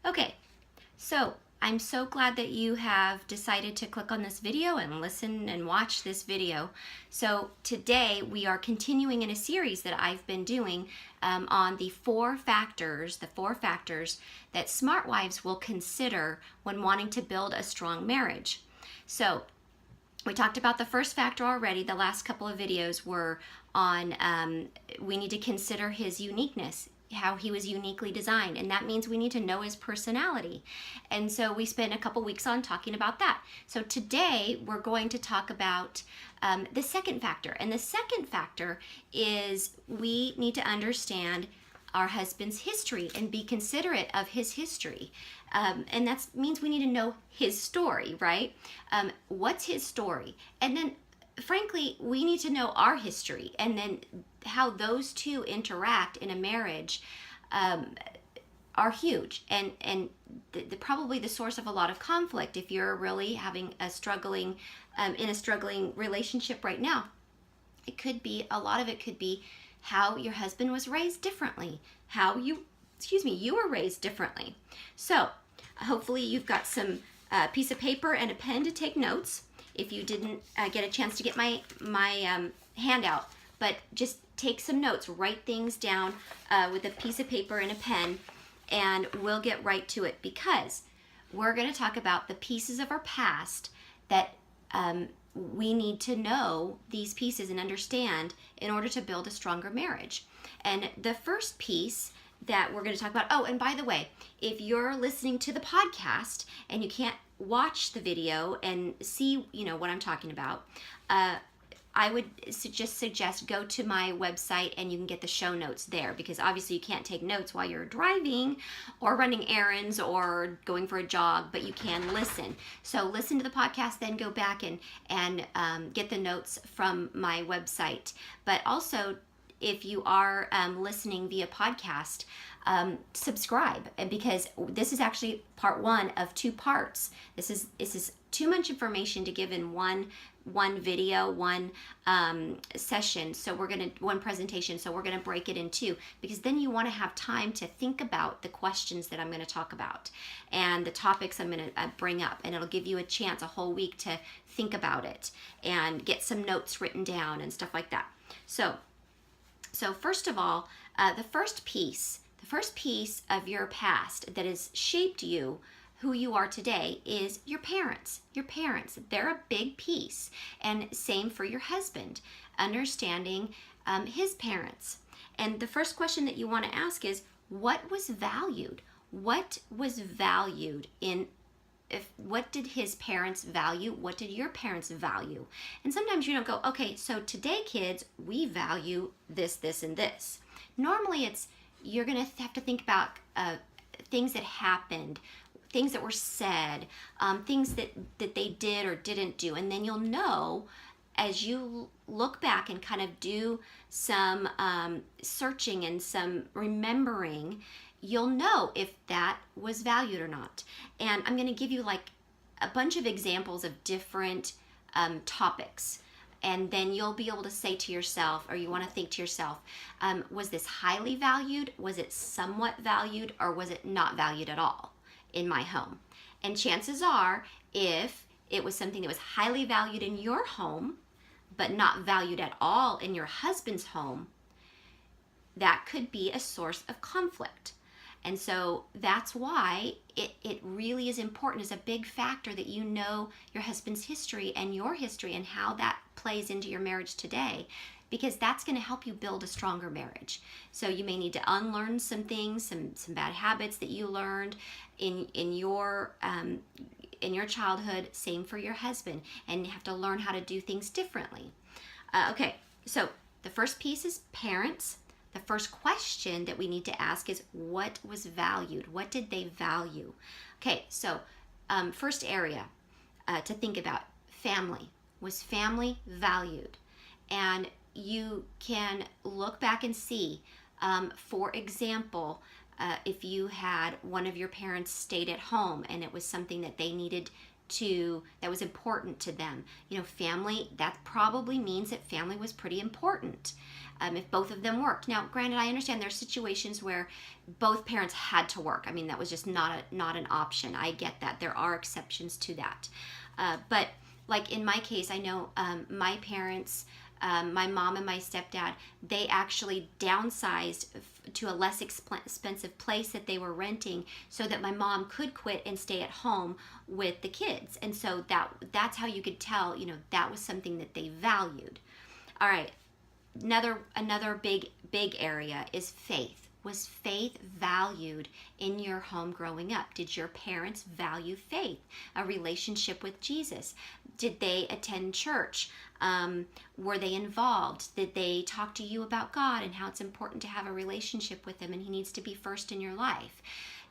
Okay, so I'm so glad that you have decided to click on this video and listen and watch this video. So today we are continuing in a series that I've been doing on the four factors that smart wives will consider when wanting to build a strong marriage. So we talked about the first factor already. The last couple of videos were on we need to consider his uniqueness, how he was uniquely designed, and that means we need to know his personality. And so we spent a couple weeks on talking about that. So today we're going to talk about the second factor, and the second factor is we need to understand our husband's history and be considerate of his history. And that means we need to know his story, right? What's his story? And then frankly, we need to know our history, and then how those two interact in a marriage are huge, and probably the source of a lot of conflict if you're really having a struggling relationship right now. A lot of it could be how your husband was raised differently, how you were raised differently. So hopefully you've got some piece of paper and a pen to take notes. If you didn't get a chance to get my handout, but just take some notes, write things down with a piece of paper and a pen, and we'll get right to it, because we're going to talk about the pieces of our past that we need to know these pieces and understand in order to build a stronger marriage. And the first piece that we're going to talk about, oh, and by the way, if you're listening to the podcast and you can't watch the video and see what I'm talking about, I would just suggest go to my website and you can get the show notes there, because obviously you can't take notes while you're driving or running errands or going for a jog, but you can listen. So listen to the podcast, then go back and get the notes from my website. But also, if you are listening via podcast, subscribe, because this is actually part one of two parts. This is too much information to give in one video, one session. So one presentation. So we're gonna break it in two, because then you want to have time to think about the questions that I'm going to talk about and the topics I'm going to bring up, and it'll give you a whole week to think about it and get some notes written down and stuff like that. So first of all, the first piece of your past that has shaped you, who you are today, is your parents. Your parents, they're a big piece. And same for your husband, understanding his parents. And the first question that you want to ask is, what was valued? What was valued what did his parents value? What did your parents value? And sometimes you don't go, okay, so today, kids, we value this, this, and this. Normally you're going to have to think about things that happened, things that were said, things that they did or didn't do. And then you'll know, as you look back and kind of do some searching and some remembering, you'll know if that was valued or not. And I'm going to give you like a bunch of examples of different topics. And then you'll be able to say to yourself, or you want to think to yourself, was this highly valued? Was it somewhat valued? Or was it not valued at all in my home? And chances are, if it was something that was highly valued in your home, but not valued at all in your husband's home, that could be a source of conflict. And so that's why it really is important, is a big factor that you know your husband's history and your history and how that plays into your marriage today, because that's going to help you build a stronger marriage. So you may need to unlearn some things, some bad habits that you learned in your childhood. Same for your husband, and you have to learn how to do things differently. Okay, so the first piece is parents. The first question that we need to ask is, what was valued? What did they value? Okay, so first area to think about, family. Was family valued? And you can look back and see, for example, if you had one of your parents stayed at home and it was something that they needed that was important to them. You know, family, that probably means that family was pretty important, if both of them worked. Now, granted, I understand there's situations where both parents had to work. I mean, that was just not an option. I get that. There are exceptions to that. But like in my case, I know my parents, my mom and my stepdad, they actually downsized to a less expensive place that they were renting so that my mom could quit and stay at home with the kids. And so that's how you could tell, you know, that was something that they valued. All right, another big area is faith. Was faith valued in your home growing up? Did your parents value faith, a relationship with Jesus? Did they attend church? Were they involved? Did they talk to you about God and how it's important to have a relationship with Him and He needs to be first in your life?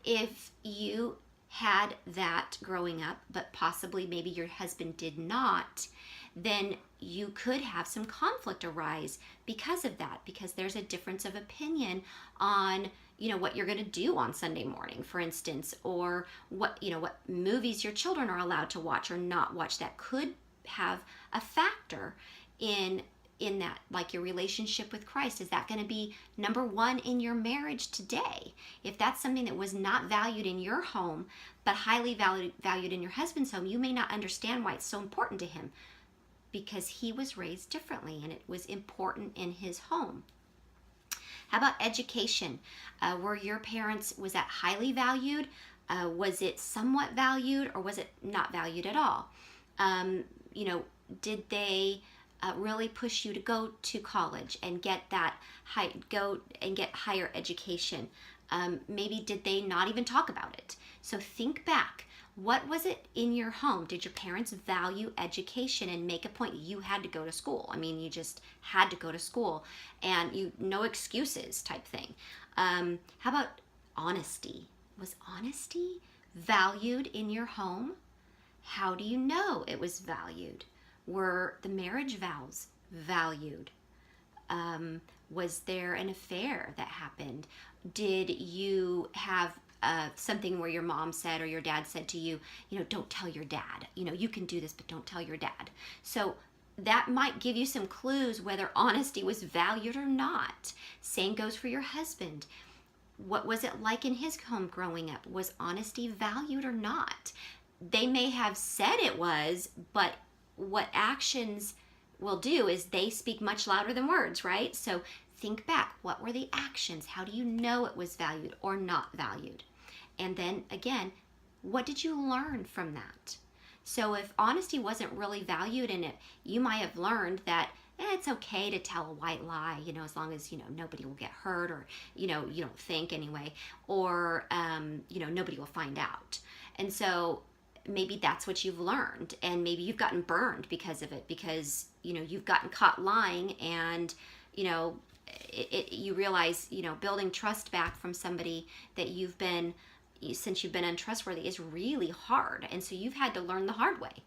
If you had that growing up, but possibly maybe your husband did not, then you could have some conflict arise because of that, because there's a difference of opinion on, you know, what you're going to do on Sunday morning, for instance, or what movies your children are allowed to watch or not watch. That could have a factor in that, like your relationship with Christ. Is that going to be number one in your marriage today? If that's something that was not valued in your home, but highly valued in your husband's home, you may not understand why it's so important to him, because he was raised differently and it was important in his home. How about education? Were your parents, was that highly valued? Was it somewhat valued, or was it not valued at all? Did they really push you to go to college and get higher education? Maybe did they not even talk about it? So think back. What was it in your home? Did your parents value education and make a point? You had to go to school. I mean, you just had to go to school, and no excuses type thing. How about honesty? Was honesty valued in your home? How do you know it was valued? Were the marriage vows valued? Was there an affair that happened? Did you have something where your mom said or your dad said to you, don't tell your dad, you can do this, but don't tell your dad. So that might give you some clues whether honesty was valued or not. Same goes for your husband. What was it like in his home growing up? Was honesty valued or not? They may have said it was, but what actions will do is they speak much louder than words, right? So think back. What were the actions? How do you know it was valued or not valued? And then again, what did you learn from that? So if honesty wasn't really valued in it, you might have learned that it's okay to tell a white lie, as long as, nobody will get hurt, or, you don't think anyway, or, nobody will find out. And so maybe that's what you've learned, and maybe you've gotten burned because of it, because, you've gotten caught lying, and, you realize, building trust back from somebody that since you've been untrustworthy is really hard. And so you've had to learn the hard way.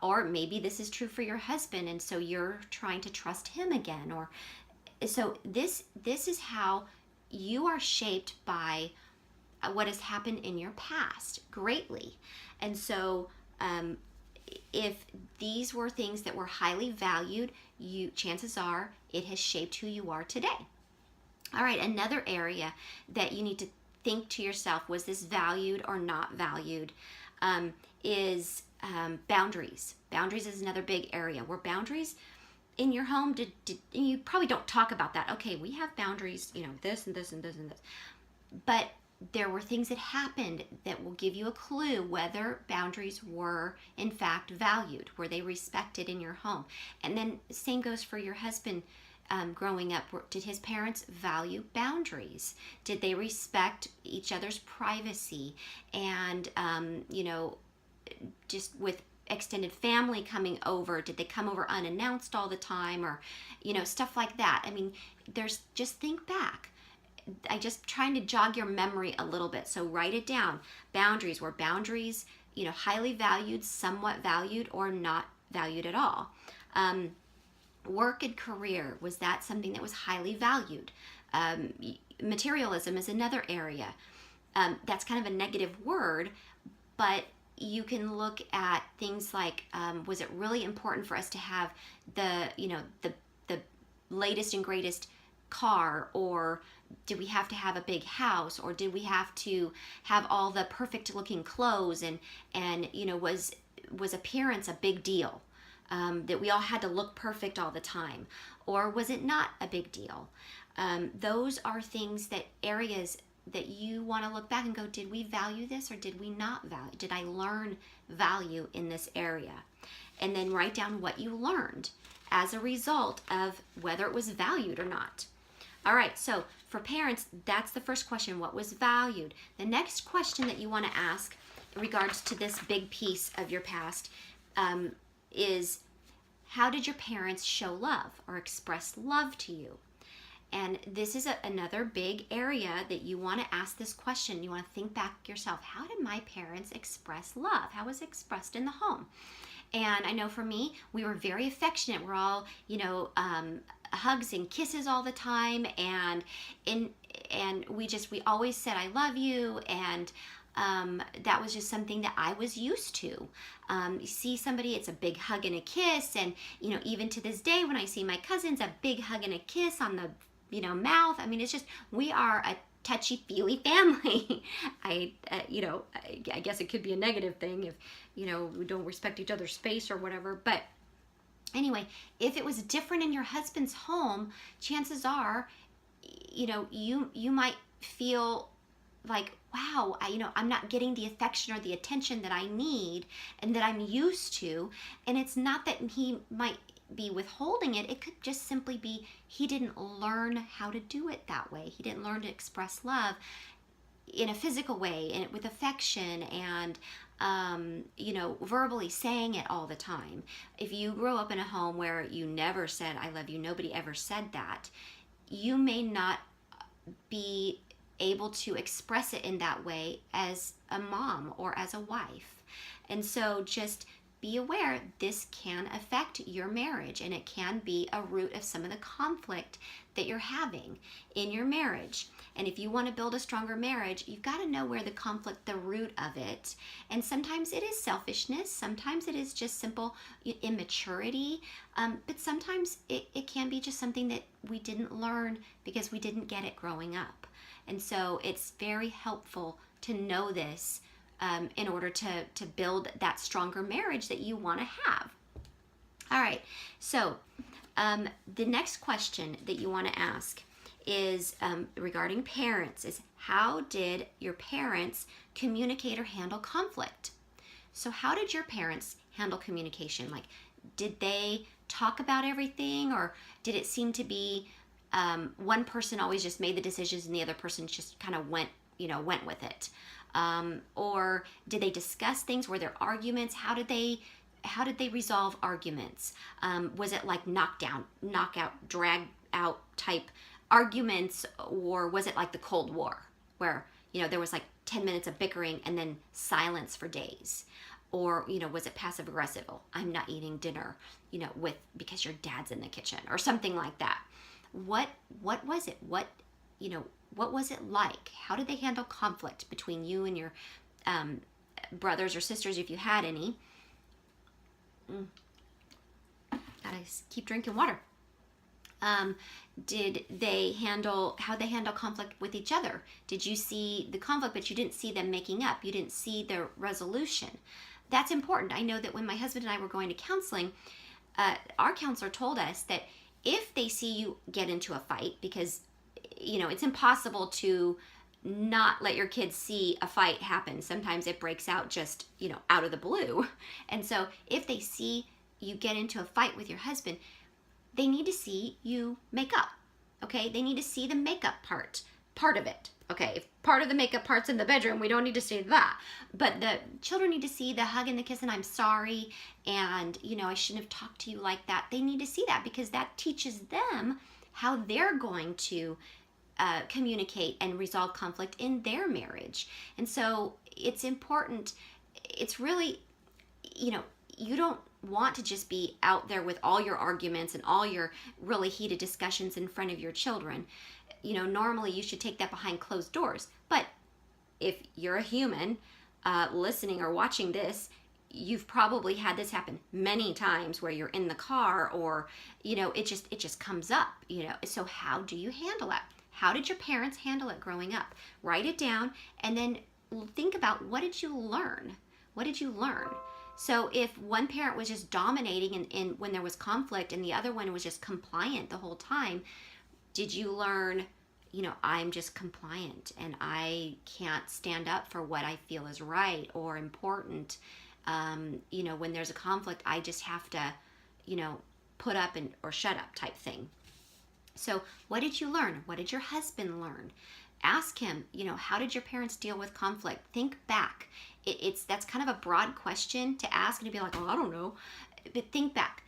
Or maybe this is true for your husband, and so you're trying to trust him again. Or so this is how you are shaped by what has happened in your past greatly. And so if these were things that were highly valued, chances are it has shaped who you are today. All right, another area that you need to think to yourself, was this valued or not valued, is boundaries. Boundaries is another big area. Were boundaries in your home? You probably don't talk about that. Okay, we have boundaries, this and this and this and this. But there were things that happened that will give you a clue whether boundaries were in fact valued. Were they respected in your home? And then the same goes for your husband. Growing up, did his parents value boundaries? Did they respect each other's privacy? And, just with extended family coming over, did they come over unannounced all the time? Or, stuff like that. I mean, just think back. I just trying to jog your memory a little bit. So write it down. Boundaries, were boundaries, highly valued, somewhat valued, or not valued at all? Work and career, was that something that was highly valued? Materialism is another area. That's kind of a negative word, but you can look at things like, was it really important for us to have the, the latest and greatest car, or did we have to have a big house, or did we have to have all the perfect looking clothes, and was appearance a big deal, that we all had to look perfect all the time, or was it not a big deal? Those are things, that areas that you want to look back and go, did we value this or did we not value? Did I learn value in this area? And then write down what you learned as a result of whether it was valued or not. All right, so for parents, that's the first question, what was valued? The next question that you want to ask in regards to this big piece of your past is, how did your parents show love or express love to you? And this is another big area that you want to ask this question. You want to think back yourself. How did my parents express love? How was it expressed in the home? And I know for me, we were very affectionate. We're all, hugs and kisses all the time. And we always said, I love you. And that was just something that I was used to. You see somebody, it's a big hug and a kiss. And, even to this day, when I see my cousins, a big hug and a kiss on the mouth. I mean, it's just, we are a touchy-feely family. I guess it could be a negative thing if, we don't respect each other's space or whatever. But anyway, if it was different in your husband's home, chances are, you might feel like, wow, I'm not getting the affection or the attention that I need and that I'm used to. And it's not that he might be withholding it. It could just simply be he didn't learn how to do it that way. He didn't learn to express love in a physical way and with affection and verbally saying it all the time. If you grow up in a home where you never said I love you, nobody ever said that, you may not be able to express it in that way as a mom or as a wife. And so just be aware this can affect your marriage, and it can be a root of some of the conflict that you're having in your marriage. And if you want to build a stronger marriage, you've got to know where the conflict, the root of it. And sometimes it is selfishness. Sometimes it is just simple immaturity. But sometimes it can be just something that we didn't learn because we didn't get it growing up. And so it's very helpful to know this in order to build that stronger marriage that you want to have. All right, so the next question that you want to ask is regarding parents, is how did your parents communicate or handle conflict? So how did your parents handle communication? Like, did they talk about everything, or did it seem to be one person always just made the decisions and the other person just kind of went with it? Or did they discuss things? Were there arguments? How did they resolve arguments? Was it like knockout, drag out type arguments, or was it like the Cold War where, there was like 10 minutes of bickering and then silence for days? Or, was it passive aggressive? Oh, I'm not eating dinner, because your dad's in the kitchen, or something like that. What was it? What was it like? How did they handle conflict between you and your brothers or sisters, if you had any? Gotta keep drinking water. How they handle conflict with each other? Did you see the conflict, but you didn't see them making up? You didn't see the resolution? That's important. I know that when my husband and I were going to counseling, our counselor told us that if they see you get into a fight, because it's impossible to not let your kids see a fight happen. Sometimes it breaks out just, out of the blue. And so if they see you get into a fight with your husband, they need to see you make up, okay? They need to see the makeup part of it, okay? If part of the makeup part's in the bedroom, we don't need to see that. But the children need to see the hug and the kiss and I'm sorry, and, I shouldn't have talked to you like that. They need to see that because that teaches them how they're going to communicate and resolve conflict in their marriage. And so it's important. It's really, you don't want to just be out there with all your arguments and all your really heated discussions in front of your children. Normally you should take that behind closed doors. But if you're a human, listening or watching this, you've probably had this happen many times where you're in the car, or it just comes up. So how do you handle it? How did your parents handle it growing up? Write it down, and then think about, what did you learn? What did you learn? So if one parent was just dominating in when there was conflict, and the other one was just compliant the whole time, did you learn, I'm just compliant and I can't stand up for what I feel is right or important? When there's a conflict, I just have to, put up or shut up type thing. So what did you learn? What did your husband learn? Ask him, how did your parents deal with conflict? Think back. That's kind of a broad question to ask, and to be like, oh, I don't know. But think back,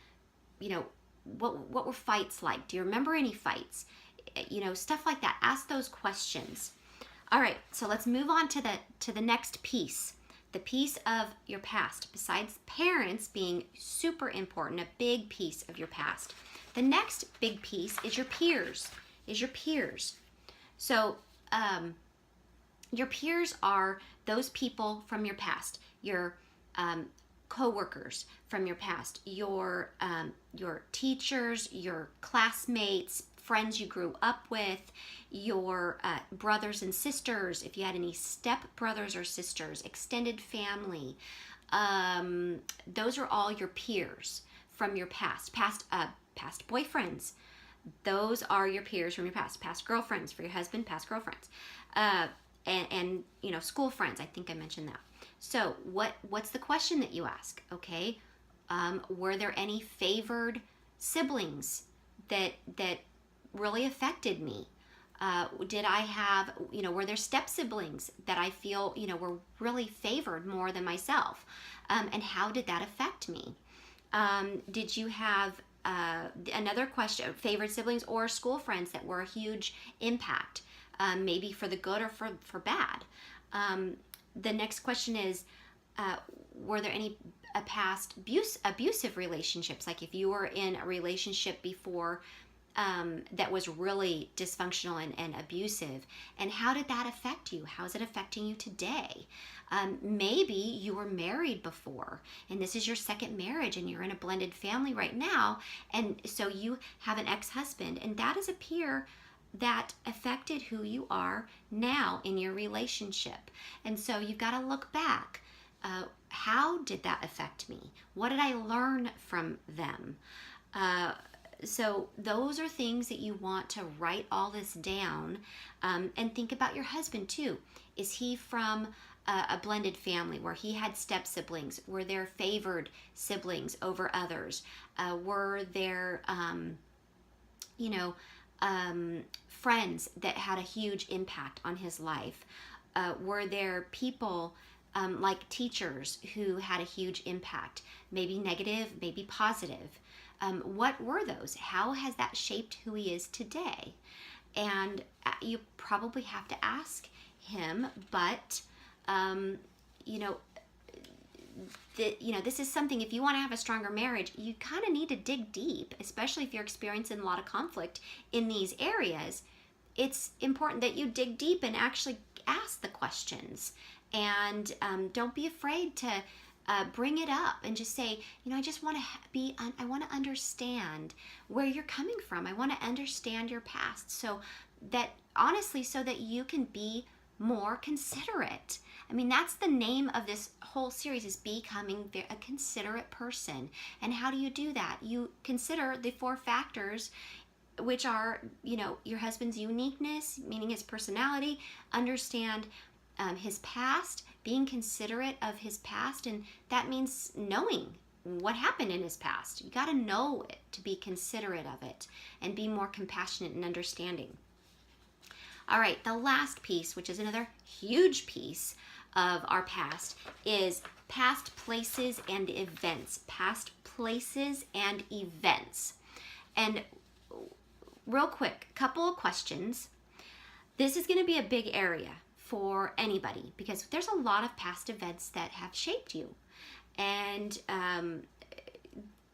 what were fights like? Do you remember any fights? Stuff like that. Ask those questions. All right, so let's move on to the next piece. The piece of your past, besides parents being super important, a big piece of your past. The next big piece is your peers. So your peers are those people from your past, your co-workers from your past, your teachers, your classmates, friends you grew up with, your brothers and sisters, if you had any step brothers or sisters, extended family. Those are all your peers from your past boyfriends. Those are your peers from your past girlfriends for your husband, past girlfriends, and school friends. I think I mentioned that. So what's the question that you ask? Okay, were there any favored siblings that really affected me? Did I have, were there step siblings that I feel, were really favored more than myself? And how did that affect me? Did you have another question, favorite siblings or school friends that were a huge impact, maybe for the good or for bad? The next question is, were there any past abusive relationships? Like if you were in a relationship before that was really dysfunctional and abusive, and how did that affect you? How is it affecting you today? Maybe you were married before and this is your second marriage and you're in a blended family right now, and so you have an ex-husband, and that is a peer that affected who you are now in your relationship. And so you've got to look back. How did that affect me? What did I learn from them? So those are things that you want to write all this down, and think about your husband too. Is he from a blended family where he had step siblings? Were there favored siblings over others? Were there, friends that had a huge impact on his life? Were there people like teachers who had a huge impact, maybe negative, maybe positive? What were those? How has that shaped who he is today? And you probably have to ask him, but this is something, if you want to have a stronger marriage, you kind of need to dig deep, especially if you're experiencing a lot of conflict in these areas. It's important that you dig deep and actually ask the questions, and don't be afraid to bring it up and just say, I just want to I want to understand where you're coming from. I want to understand your past, so that you can be more considerate. I mean, that's the name of this whole series, is becoming a considerate person. And how do you do that? You consider the 4 factors, which are, your husband's uniqueness, meaning his personality, understand his past, being considerate of his past, and that means knowing what happened in his past. You got to know it to be considerate of it and be more compassionate and understanding. All right, the last piece, which is another huge piece of our past, is past places and events. Past places and events. And real quick, couple of questions. This is going to be a big area for anybody because there's a lot of past events that have shaped you. And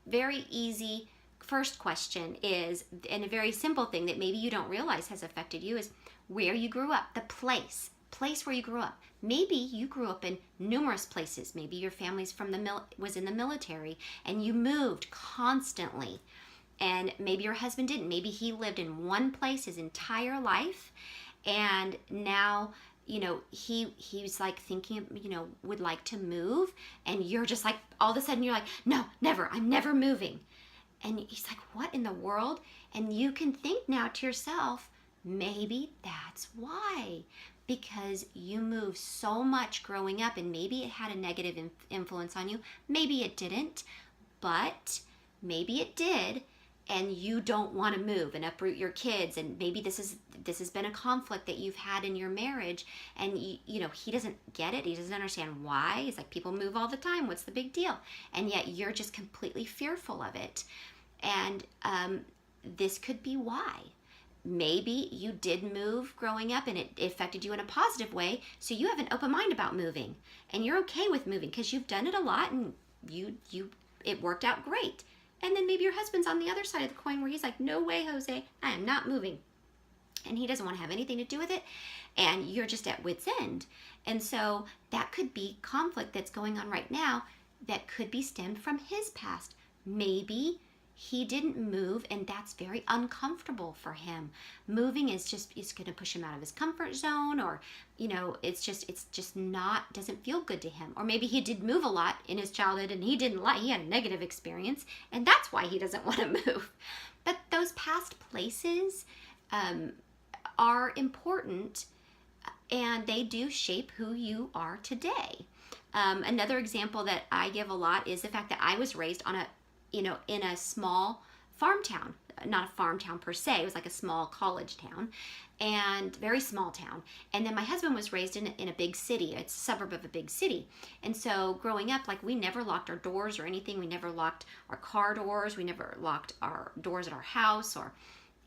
very easy first question is, and a very simple thing that maybe you don't realize has affected you, is where you grew up, the place place where you grew up. Maybe you grew up in numerous places. Maybe your family's was in the military and you moved constantly. And maybe your husband didn't. Maybe he lived in one place his entire life, and now, he's like thinking, would like to move, and you're just like, all of a sudden you're like, no, never, I'm never moving. And he's like, what in the world? And you can think now to yourself, maybe that's why. Because you moved so much growing up, and maybe it had a negative influence on you. Maybe it didn't, but maybe it did. And you don't want to move and uproot your kids, and maybe this has been a conflict that you've had in your marriage, and he doesn't get it. He doesn't understand why. He's like, people move all the time, what's the big deal? And yet you're just completely fearful of it. And this could be why. Maybe you did move growing up and it affected you in a positive way, so you have an open mind about moving, and you're okay with moving because you've done it a lot and it worked out great. And then maybe your husband's on the other side of the coin where he's like, no way, Jose, I am not moving. And he doesn't want to have anything to do with it. And you're just at wit's end. And so that could be conflict that's going on right now that could be stemmed from his past. Maybe he didn't move and that's very uncomfortable for him. Moving is going to push him out of his comfort zone, or it's just not, doesn't feel good to him. Or maybe he did move a lot in his childhood and he had a negative experience, and that's why he doesn't want to move. But those past places are important, and they do shape who you are today. Another example that I give a lot is the fact that I was raised on in a small farm town. Not a farm town per se, it was like a small college town, and very small town. And then my husband was raised in a big city. It's a suburb of a big city. And so growing up, like, we never locked our doors or anything. We never locked our car doors. We never locked our doors at our house, or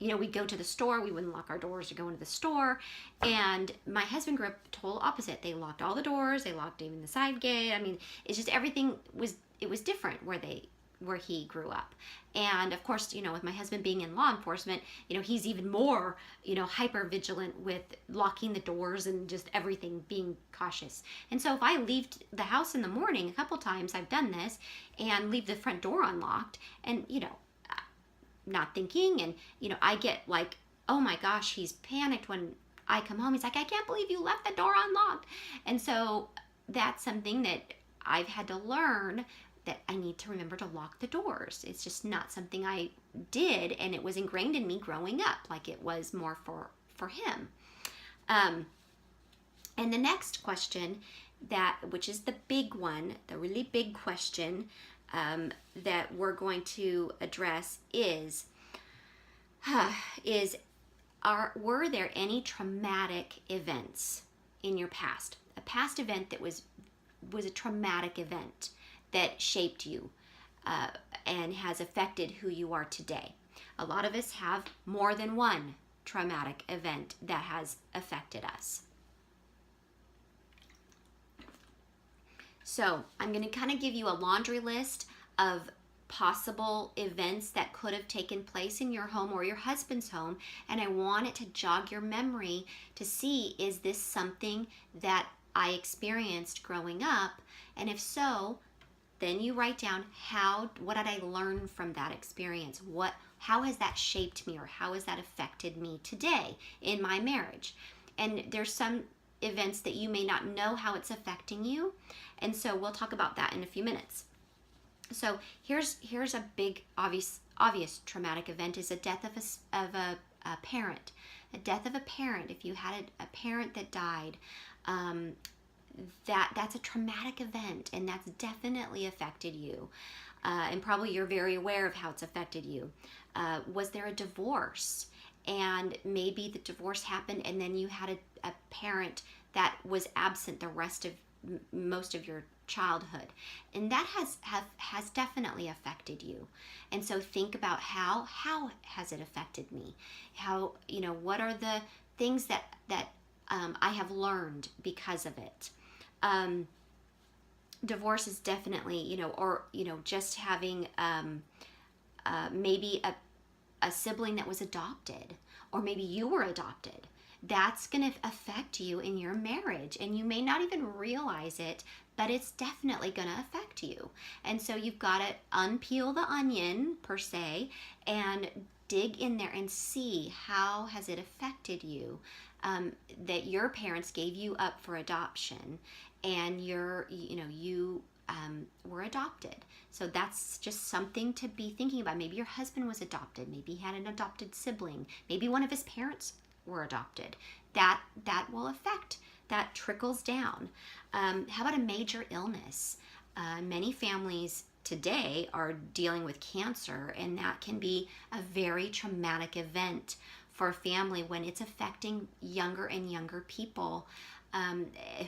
we'd go to the store, we wouldn't lock our doors to go into the store. And my husband grew up total opposite. They locked all the doors, they locked even the side gate. I mean, it's just everything was different where he grew up. And of course, with my husband being in law enforcement, he's even more, hyper vigilant with locking the doors and just everything, being cautious. And so if I leave the house in the morning, a couple times I've done this, and leave the front door unlocked, and not thinking, and I get like, oh my gosh, he's panicked when I come home. He's like, I can't believe you left the door unlocked. And so that's something that I've had to learn, that I need to remember to lock the doors. It's just not something I did, and it was ingrained in me growing up, like it was more for him. And the next question, which is the big one, the really big question that we're going to address is were there any traumatic events in your past? A past event that was a traumatic event that shaped you and has affected who you are today. A lot of us have more than one traumatic event that has affected us. So I'm going to kind of give you a laundry list of possible events that could have taken place in your home or your husband's home, and I want it to jog your memory to see, is this something that I experienced growing up? And if so, then you write down, what did I learn from that experience? How has that shaped me, or how has that affected me today in my marriage? And there's some events that you may not know how it's affecting you, and so we'll talk about that in a few minutes. So here's a big obvious traumatic event, is a death of a parent. A death of a parent. If you had a parent that died, that's a traumatic event, and that's definitely affected you, and probably you're very aware of how it's affected you. Was there a divorce, and maybe the divorce happened and then you had a parent that was absent the rest of most of your childhood, and that has definitely affected you. And so think about how has it affected me? How, what are the things that I have learned because of it? Divorce is definitely, just having maybe a sibling that was adopted, or maybe you were adopted, that's going to affect you in your marriage. And you may not even realize it, but it's definitely going to affect you. And so you've got to unpeel the onion, per se, and dig in there and see how has it affected you, that your parents gave you up for adoption, and you were adopted. So that's just something to be thinking about. Maybe your husband was adopted. Maybe he had an adopted sibling. Maybe one of his parents were adopted. That will affect. That trickles down. How about a major illness? Many families today are dealing with cancer, and that can be a very traumatic event for a family when it's affecting younger and younger people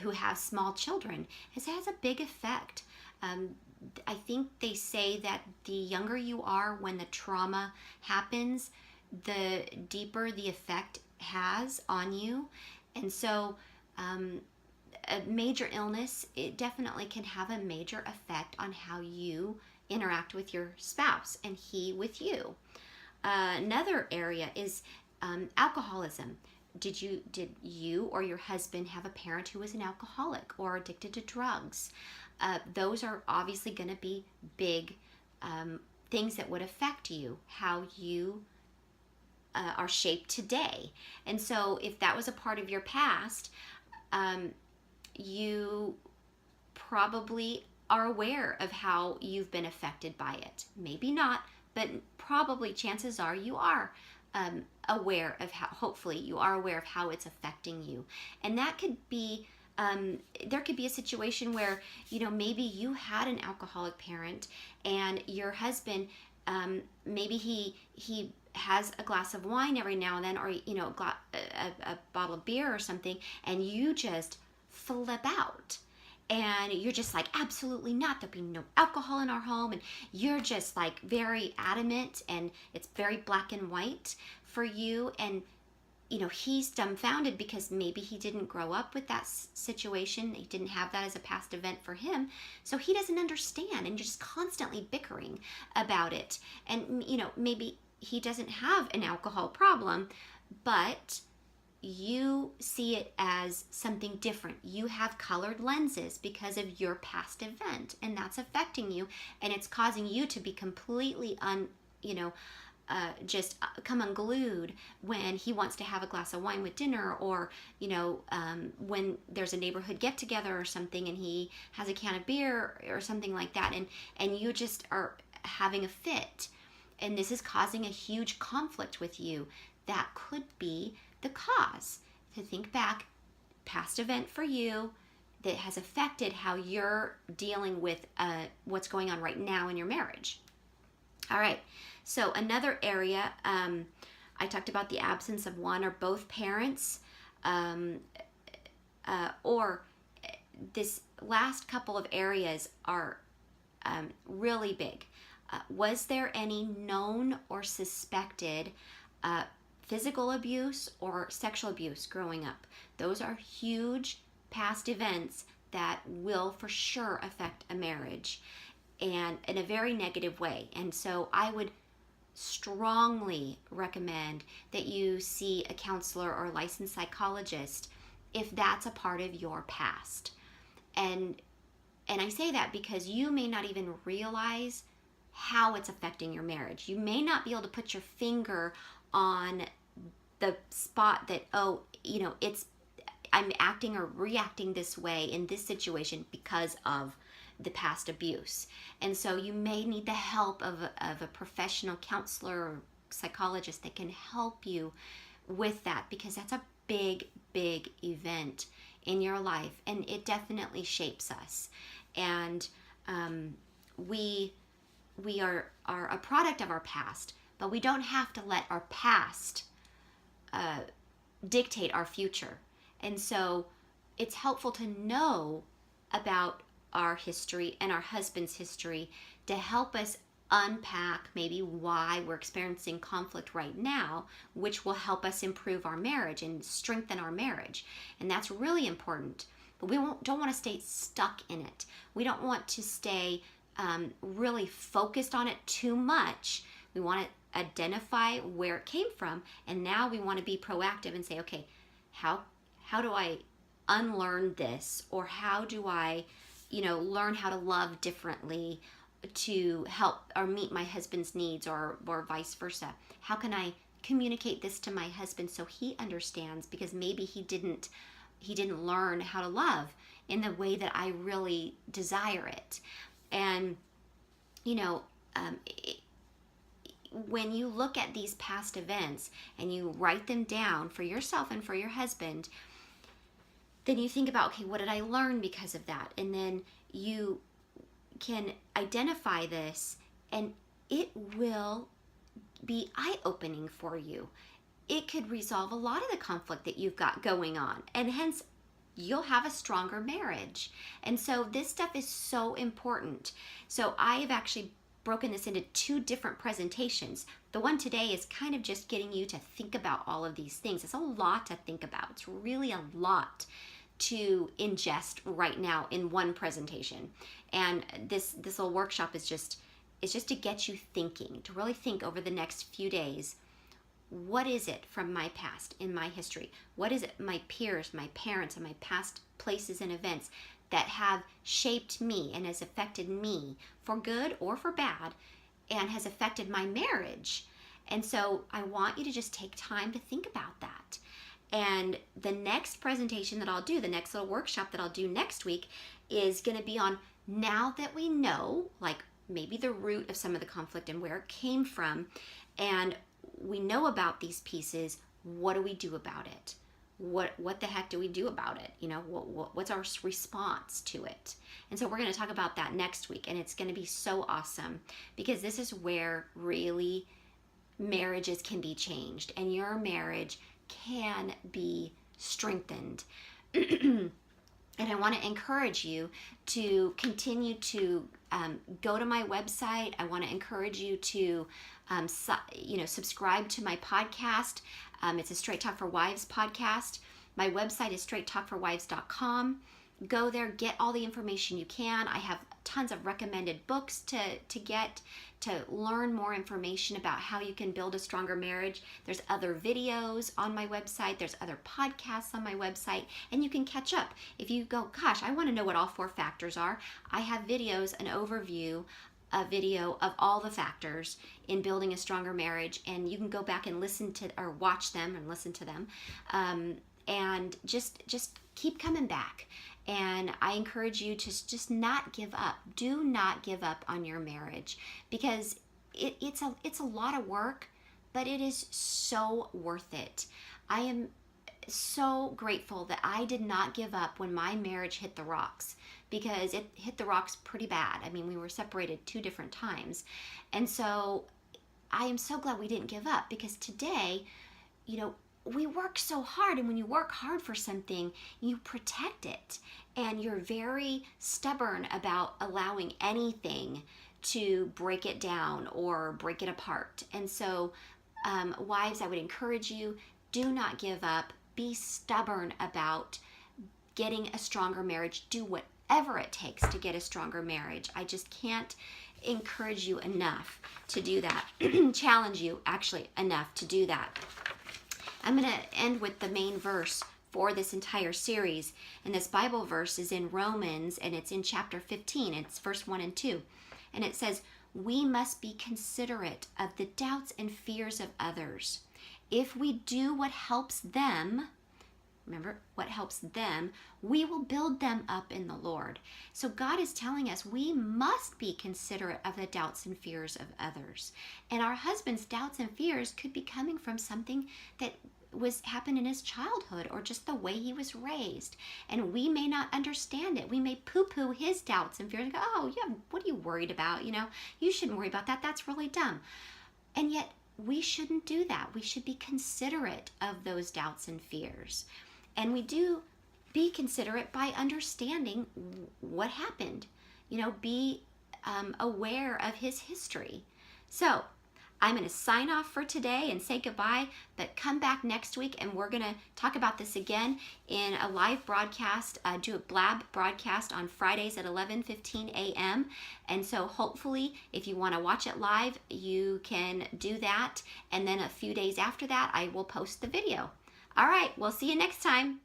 who have small children. It has a big effect. I think they say that the younger you are when the trauma happens, the deeper the effect has on you. And so a major illness, it definitely can have a major effect on how you interact with your spouse and he with you. Another area is alcoholism. Did you or your husband have a parent who was an alcoholic or addicted to drugs? Those are obviously going to be big things that would affect you, how you are shaped today. And so if that was a part of your past, you probably are aware of how you've been affected by it. Maybe not, but probably chances are you are aware of how, hopefully you are aware of how it's affecting you. And that could be, there could be a situation where, maybe you had an alcoholic parent and your husband, maybe he has a glass of wine every now and then, or, a bottle of beer or something, and you just flip out. And you're just like, absolutely not. There'll be no alcohol in our home. And you're just like very adamant, and it's very black and white for you. And, he's dumbfounded because maybe he didn't grow up with that situation. He didn't have that as a past event for him. So he doesn't understand, and you're just constantly bickering about it. And, maybe he doesn't have an alcohol problem, but you see it as something different. You have colored lenses because of your past event, and that's affecting you, and it's causing you to be completely just come unglued when he wants to have a glass of wine with dinner, or when there's a neighborhood get together or something and he has a can of beer or something like that, and you just are having a fit, and this is causing a huge conflict with you. That could be the cause. To think back, past event for you that has affected how you're dealing with what's going on right now in your marriage. All right, so another area, I talked about the absence of one or both parents, or this last couple of areas are really big. Was there any known or suspected physical abuse or sexual abuse growing up? Those are huge past events that will for sure affect a marriage, and in a very negative way. And so I would strongly recommend that you see a counselor or licensed psychologist if that's a part of your past. And I say that because you may not even realize how it's affecting your marriage. You may not be able to put your finger on the spot that, I'm acting or reacting this way in this situation because of the past abuse. And so you may need the help of a professional counselor or psychologist that can help you with that, because that's a big, big event in your life, and it definitely shapes us. And we are a product of our past, but we don't have to let our past dictate our future. And so it's helpful to know about our history and our husband's history to help us unpack maybe why we're experiencing conflict right now, which will help us improve our marriage and strengthen our marriage. And that's really important. But we don't want to stay stuck in it. We don't want to stay really focused on it too much. We want to identify where it came from, and now we want to be proactive and say, okay, how do I unlearn this, or how do I, learn how to love differently to help or meet my husband's needs, or vice versa? How can I communicate this to my husband so he understands, because maybe he didn't learn how to love in the way that I really desire it. And when you look at these past events and you write them down for yourself and for your husband, then you think about, okay, what did I learn because of that? And then you can identify this, and it will be eye-opening for you. It could resolve a lot of the conflict that you've got going on, and hence you'll have a stronger marriage. And so this stuff is so important. So I have actually broken this into 2 different presentations. The one today is kind of just getting you to think about all of these things. It's a lot to think about. It's really a lot to ingest right now in one presentation. And this little workshop is just to get you thinking, to really think over the next few days. What is it from my past, in my history? What is it, my peers, my parents, and my past places and events that have shaped me and has affected me for good or for bad, and has affected my marriage? And so I want you to just take time to think about that. And the next presentation that I'll do, the next little workshop that I'll do next week, is going to be on, now that we know, like, maybe the root of some of the conflict and where it came from, and we know about these pieces, what do we do about it? What the heck do we do about it? What's our response to it? And so we're going to talk about that next week, and it's going to be so awesome, because this is where really marriages can be changed, and your marriage can be strengthened. And I want to encourage you to continue to go to my website. I want to encourage you to subscribe to my podcast. It's a Straight Talk for Wives podcast. My website is straighttalkforwives.com. Go there, get all the information you can. I have tons of recommended books to get, to learn more information about how you can build a stronger marriage. There's other videos on my website. There's other podcasts on my website, and you can catch up. If you go, gosh, I want to know what all 4 factors are, I have videos, an overview, a video of all the factors in building a stronger marriage, and you can go back and listen to, or watch them and listen to them, and just keep coming back. And I encourage you to just not give up. Do not give up on your marriage, because it's a lot of work, but it is so worth it. I am so grateful that I did not give up when my marriage hit the rocks, because it hit the rocks pretty bad. I mean, we were separated 2 different times. And so I am so glad we didn't give up, because today, we work so hard, and when you work hard for something, you protect it, and you're very stubborn about allowing anything to break it down or break it apart. And so, wives, I would encourage you, do not give up. Be stubborn about getting a stronger marriage. Do whatever it takes to get a stronger marriage. I just can't encourage you enough to do that. Challenge you, actually, enough to do that. I'm going to end with the main verse for this entire series. And this Bible verse is in Romans, and it's in chapter 15. It's verse 1 and 2. And it says, "We must be considerate of the doubts and fears of others. If we do what helps them," remember, what helps them, "we will build them up in the Lord." So God is telling us we must be considerate of the doubts and fears of others. And our husband's doubts and fears could be coming from something that happened in his childhood, or just the way he was raised. And we may not understand it. We may poo-poo his doubts and fears and go, "Oh, yeah, what are you worried about? You shouldn't worry about that. That's really dumb." And yet we shouldn't do that. We should be considerate of those doubts and fears. And we do be considerate by understanding what happened. Be aware of his history. So I'm going to sign off for today and say goodbye, but come back next week, and we're going to talk about this again in a live broadcast, do a blab broadcast on Fridays at 11:15 a.m. And so hopefully, if you want to watch it live, you can do that. And then a few days after that, I will post the video. All right, we'll see you next time.